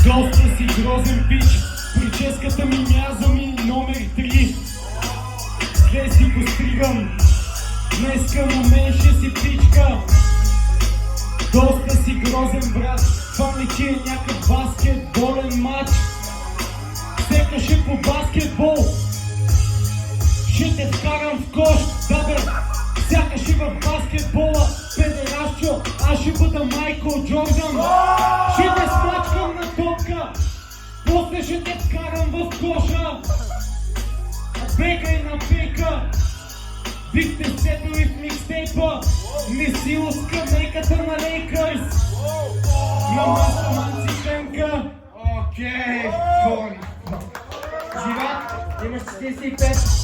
Доста си грозен пич, прическата ми мяза ми номер 3. Зле си го стригам, днеска на мен ще си пичка. Доста си грозен брат, това личи е някакъв баскетболен матч. Секаше по баскетбол, ще те вкарам в кош, да бе, сякаш и в баскетбола, педерашчо, аз ще бъда Майкъл Джордан. Ще те смачкам на топка, после ще те вкарам в коша. Бегай на пека, бихте сетили в микстейпа, не си скамейката на Лейкърс. На мастаман си пенка. Окей, хора. Живак, имаш 45.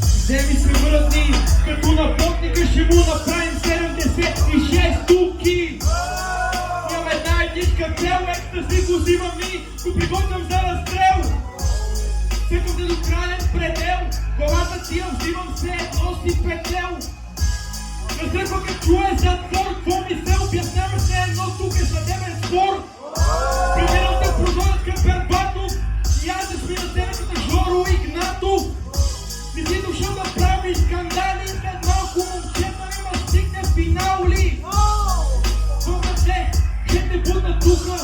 Вземи се върни, като на потника ще му направим 76 тупки. Имам една единска цел, екстази го взимам и го приготвям за разстрел. Стъкам те до крайен предел, главата ти я взимам все едно си петел. Разръква като чуе затвор, какво ми се обяснява все едно тук е съдебен спор. Преминам те прозорът към Бербатов и аз да смина тебе като Жоро Игнатов. Не си дошъл да прави скандали, след малко момчета има стигне финал ли? Помните, ще те будна тука,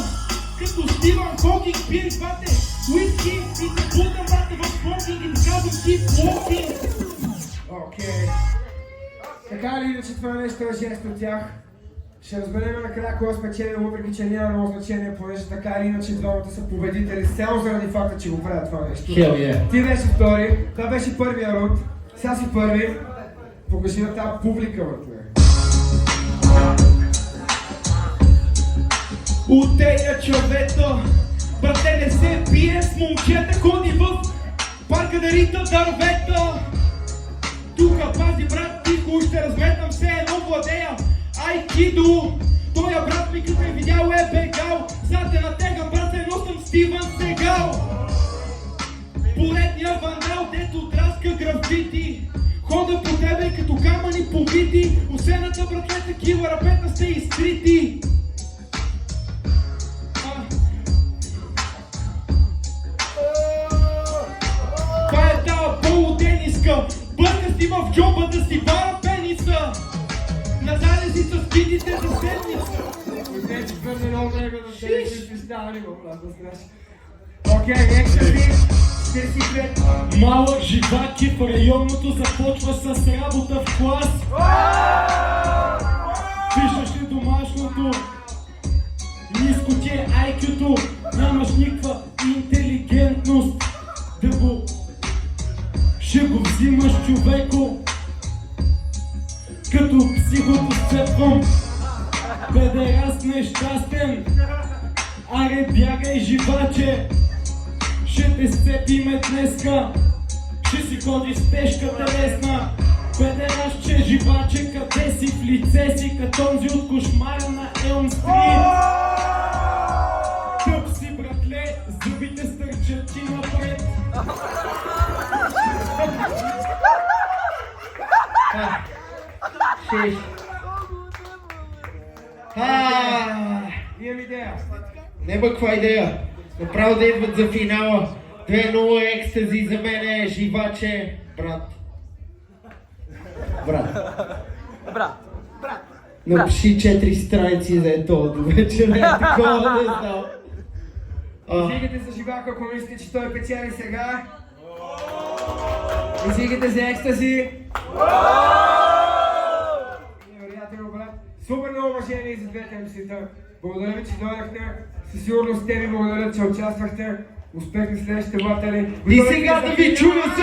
като Стивън Хокинг, пиеш бате уиски и те будна бате в смокинг и ти казвам ти блокинг. Окей. Така ли иначе това нещо е жест от тях? Ще разберем накрая кой е спечелил, въпреки че няма много значение, понеже така или иначе двамата са победители, само заради факта, че го правят това нещо. Hell yeah. Ти беше втори, това беше първия рунд, сега си първи. Покажи на тази публика, бе. Отея човето, брате не се пие с момчета, ходи в парка да рита дървета. Тука пази брат, тихо ще разметам все едно владея айкидо. Тоя брат ми като е видял е бегал, зад е натегам брат, едно съм Стивън Сегал. Поредния вандал, дето драска графити, хода по тебе като камъни побити. Осената братле такива рапета сте изтрити. Това е тая полудениска, бърка си в джоба да си бара пениса. Назаде си с кидите за седмица. Не, че твърде много време да те си ставали в нас да страш. Окей, екстази, 45. Малък живак и в районното започва с работа в клас. Пишеш ли домашното, ниско ти е IQ-то, нямаш никаква интелигентност. Да го ще го взимаш човеко, като психото сцепвам. Педераст нещастен, аре бягай живаче, ще те сцепиме днеска, ще си ходиш с тежката лесна. Педерастче, живаче, къде си, в лице си, като онзи от кошмара на Елм Стрит. Тъп си братле, зъбите стърчат ти напред. Имам идея. Нема каква идея. Направо да идват за финала. 2-0 екстази за мен е живаче, брат. Брат. Напиши 4 страници за ето до вечера. Такова не знам. Изигате за живака, ако мислите, че той печели сега. Изигате за екстази. Невероятно, брат. Супер много уважение и за двете мислите. Благодаря ви, че дойдахте. Със сигурност те ви благодарят, че участвахте. Успех на следващите батали. И сега да ви чуя